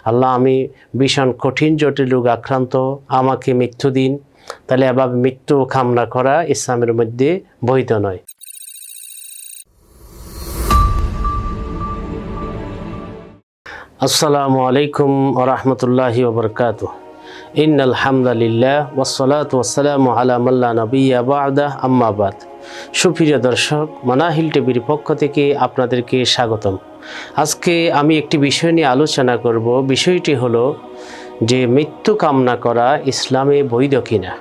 আল্লাহ আমি ভীষণ কঠিন জটিল রোগ আক্রান্ত, আমাকে মৃত্যু দিন। তাহলে এভাবে মৃত্যু কামনা করা ইসলামের মধ্যে বৈধ নয়। আসসালামু আলাইকুম ওয়া রাহমাতুল্লাহি ওয়া বারাকাতুহু। ইন্নাল হামদালিল্লাহ ওয়াসসালাতু ওয়াসসালামু আলা মান লা নাবিয়্যা বা'দা, আম্মা বাদ। সুপ্রিয় দর্শক, মানাহিল টিভির পক্ষ থেকে আপনাদেরকে স্বাগতম। আজকে আমি একটি বিষয় নিয়ে আলোচনা করব। বিষয়টি হলো যে মৃত্যু কামনা করা ইসলামে বৈধ কিনা।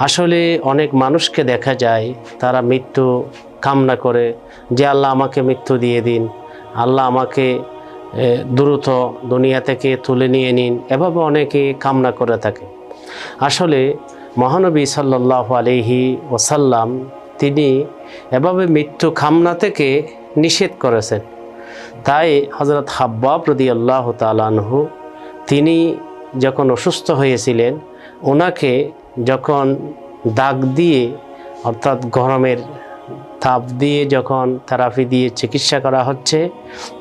আসলে অনেক মানুষকে দেখা যায় তারা মৃত্যু কামনা করে যে আল্লাহ আমাকে মৃত্যু দিয়ে দিন, আল্লাহ আমাকে দ্রুত দুনিয়া থেকে তুলে নিয়ে নিন, এভাবে অনেকে কামনা করে থাকে। আসলে মহানবী সাল্লাল্লাহু আলাইহি ওয়াসাল্লাম তিনি এভাবে মৃত্যু কামনা থেকে নিষেধ করেছেন। তাই হযরত হাব্বাব রাদিয়াল্লাহু তাআলা আনহু তিনি যখন অসুস্থ হয়েছিলেন, ওনাকে যখন দাগ দিয়ে অর্থাৎ গরমের তাপ দিয়ে যখন থেরাপি দিয়ে চিকিৎসা করা হচ্ছে,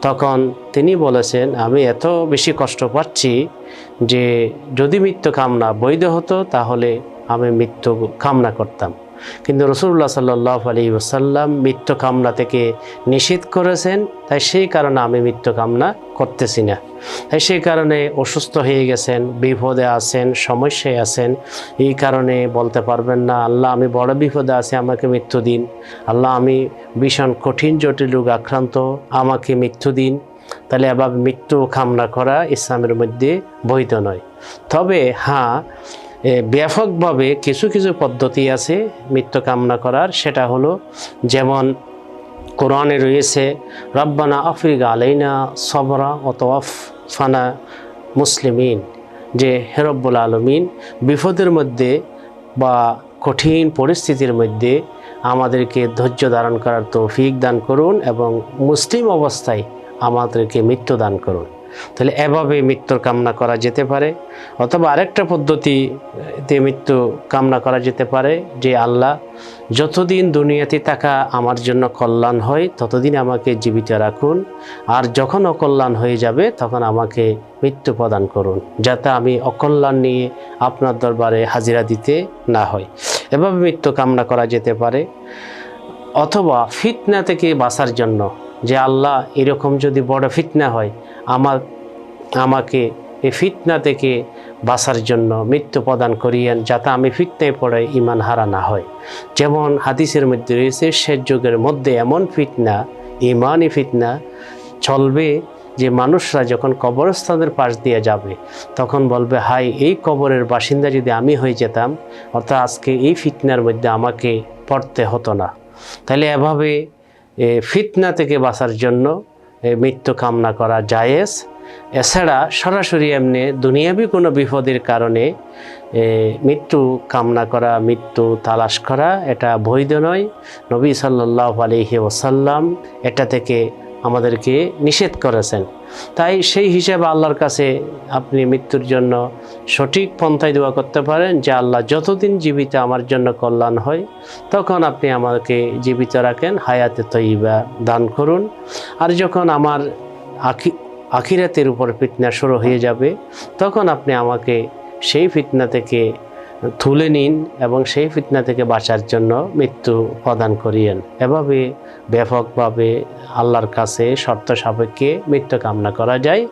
তখন তিনি বলেছেন আমি এত বেশি কষ্ট পাচ্ছি যে যদি মৃত্যু কামনা বৈধ হতো তাহলে আমি মৃত্যু কামনা করতাম। কিন্তু রাসূলুল্লাহ সাল্লাল্লাহু আলাইহি ওয়াসাল্লাম মৃত্যু কামনা থেকে নিষেধ করেছেন। তাই সেই কারণে আমি মৃত্যু কামনা করতেছি না। তাই সেই কারণে অসুস্থ হয়ে গেছেন, বিপদে আছেন, সমস্যায় আছেন, এই কারণে বলতে পারবেন না আল্লাহ আমি বড় বিপদে আছি, আমাকে মৃত্যু দিন, আল্লাহ আমি ভীষণ কঠিন জটিল রোগ আক্রান্ত, আমাকে মৃত্যু দিন। তাহলে এভাবে মৃত্যু কামনা করা ইসলামের মধ্যে বৈধ নয়। তবে হ্যাঁ, ব্যাপকভাবে কিছু কিছু পদ্ধতি আছে মৃত্যু কামনা করার। সেটা হলো যেমন কোরআনে রয়েছে রব্বানা আফরিগ আলাইনা সবরা ওয়া তাওয়াফানা মুসলিমিন, যে হে রব্বুল আলামিন বিপদের মধ্যে বা কঠিন পরিস্থিতির মধ্যে আমাদেরকে ধৈর্য ধারণ করার তৌফিক দান করুন এবং মুসলিম অবস্থায় আমাদেরকে মৃত্যু দান করুন। তাহলে এভাবে মৃত্যুর কামনা করা যেতে পারে। অথবা আরেকটা পদ্ধতিতে মৃত্যু কামনা করা যেতে পারে যে আল্লাহ যতদিন দুনিয়াতে থাকা আমার জন্য কল্যাণ হয় ততদিন আমাকে জীবিত রাখুন, আর যখন অকল্যাণ হয়ে যাবে তখন আমাকে মৃত্যু প্রদান করুন, যাতে আমি অকল্যাণ নিয়ে আপনার দরবারে হাজিরা দিতে না হয়। এভাবে মৃত্যু কামনা করা যেতে পারে। অথবা ফিতনা থেকে বাঁচার জন্য যে আল্লাহ এরকম যদি বড় ফিতনা হয় আমাকে এই ফিতনা থেকে বাঁচার জন্য মৃত্যু প্রদান করিয়েন, যাতে আমি ফিতনায় পড়ে ঈমান হারা না হয়। যেমন হাদিসের মধ্যে রয়েছে শেষ যুগের মধ্যে এমন ফিতনা, ঈমানি ফিতনা চলবে যে মানুষরা যখন কবরস্থানের পাশ দিয়ে যাবে তখন বলবে হাই এই কবরের বাসিন্দা যদি আমি হয়ে যেতাম, অর্থাৎ আজকে এই ফিতনার মধ্যে আমাকে পড়তে হতো না। তাহলে এভাবে ফিতনা থেকে বাঁচার জন্য মৃত্যু কামনা করা জায়েজ। এছাড়া সরাসরি এমনি দুনিয়াবি কোনো বিপদের কারণে মৃত্যু কামনা করা, মৃত্যু তালাশ করা এটা বৈধ নয়। নবী সাল্লাল্লাহু আলাইহি ওয়াসাল্লাম এটা থেকে আমাদেরকে নিষেধ করেছেন। তাই সেই হিসাবে আল্লাহর কাছে আপনি মৃত্যুর জন্য সঠিক পন্থায় দোয়া করতে পারেন যে আল্লাহ যতদিন জীবিত আমার জন্য কল্যাণ হয় তখন আপনি আমাকে জীবিত রাখেন, হায়াতে তয়্যিবা দান করুন। আর যখন আমার আখিরাতের উপর ফিতনা শুরু হয়ে যাবে তখন আপনি আমাকে সেই ফিতনা থেকে তুলে নিন এবং সেই ফিতনা থেকে বাঁচার জন্য মৃত্যু প্রদান করিয়েন। এভাবে ব্যাপকভাবে আল্লাহর কাছে শর্ত সাপেক্ষে মৃত্যু কামনা করা যায়।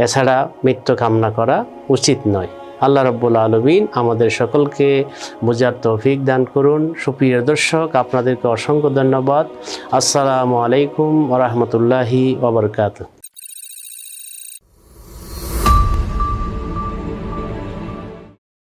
এছাড়া মৃত্যু কামনা করা উচিত নয়। আল্লাহ রাব্বুল আলামিন আমাদের সকলকে বোঝার তৌফিক দান করুন। সুপ্রিয় দর্শক, আপনাদেরকে অসংখ্য ধন্যবাদ। আসসালামু আলাইকুম ওয়া রাহমাতুল্লাহি ওয়া বারাকাতুহু।